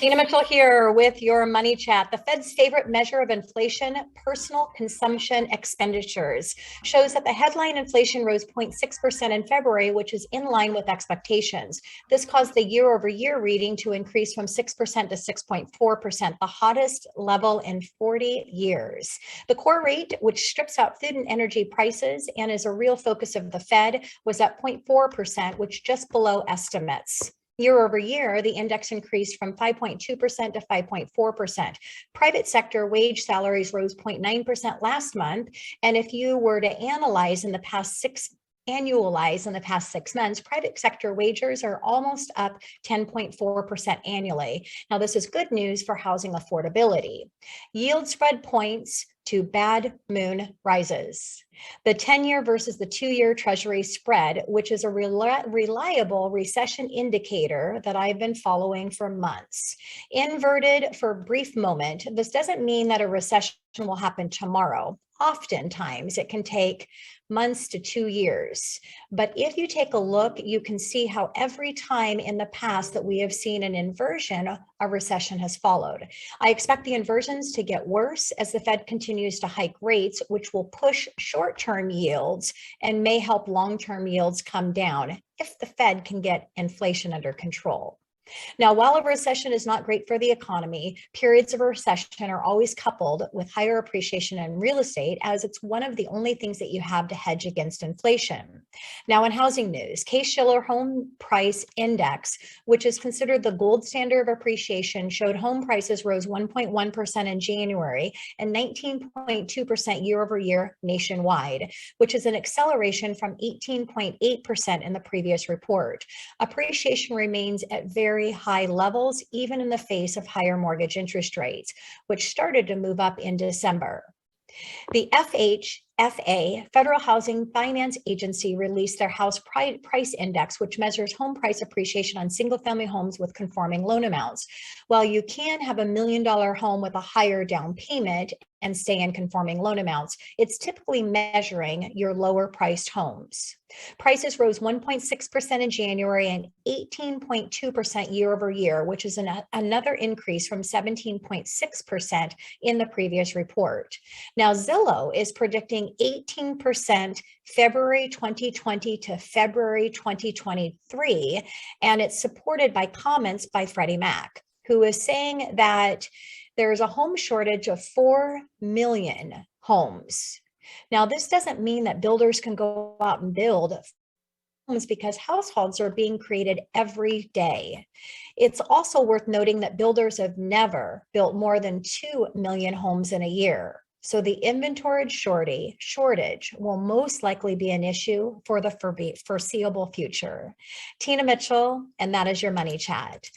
Tina Mitchell here with your Money Chat. The Fed's favorite measure of inflation, personal consumption expenditures, shows that the headline inflation rose 0.6% in February, which is in line with expectations. This caused the year-over-year reading to increase from 6% to 6.4%, the hottest level in 40 years. The core rate, which strips out food and energy prices and is a real focus of the Fed, was at 0.4%, which just below estimates. Year over year, the index increased from 5.2% to 5.4%. Private sector wage salaries rose 0.9% last month. And if you were to annualize in the past 6 months, private sector wages are almost up 10.4% annually. Now, this is good news for housing affordability. Yield spread points to bad moon rises. The 10-year versus the 2-year Treasury spread, which is a reliable recession indicator that I've been following for months, inverted for a brief moment. This doesn't mean that a recession will happen tomorrow. Oftentimes, it can take months to 2 years. But if you take a look, you can see how every time in the past that we have seen an inversion, a recession has followed. I expect the inversions to get worse as the Fed continues to hike rates, which will push short-term yields and may help long-term yields come down if the Fed can get inflation under control. Now, while a recession is not great for the economy, periods of recession are always coupled with higher appreciation in real estate, as it's one of the only things that you have to hedge against inflation. Now, in housing news, Case-Shiller Home Price Index, which is considered the gold standard of appreciation, showed home prices rose 1.1% in January and 19.2% year over year nationwide, which is an acceleration from 18.8% in the previous report. Appreciation remains at very high levels, even in the face of higher mortgage interest rates, which started to move up in December. The FHFA, Federal Housing Finance Agency, released their House Price Index, which measures home price appreciation on single-family homes with conforming loan amounts. While you can have $1 million home with a higher down payment and stay in conforming loan amounts, it's typically measuring your lower-priced homes. Prices rose 1.6% in January and 18.2% year over year, which is another increase from 17.6% in the previous report. Now, Zillow is predicting 18% February 2020 to February 2023, and it's supported by comments by Freddie Mac, who is saying that there's a home shortage of 4 million homes. Now, this doesn't mean that builders can go out and build homes, because households are being created every day. It's also worth noting that builders have never built more than 2 million homes in a year. So the inventory shortage will most likely be an issue for the foreseeable future. Tina Mitchell, and that is your Money Chat.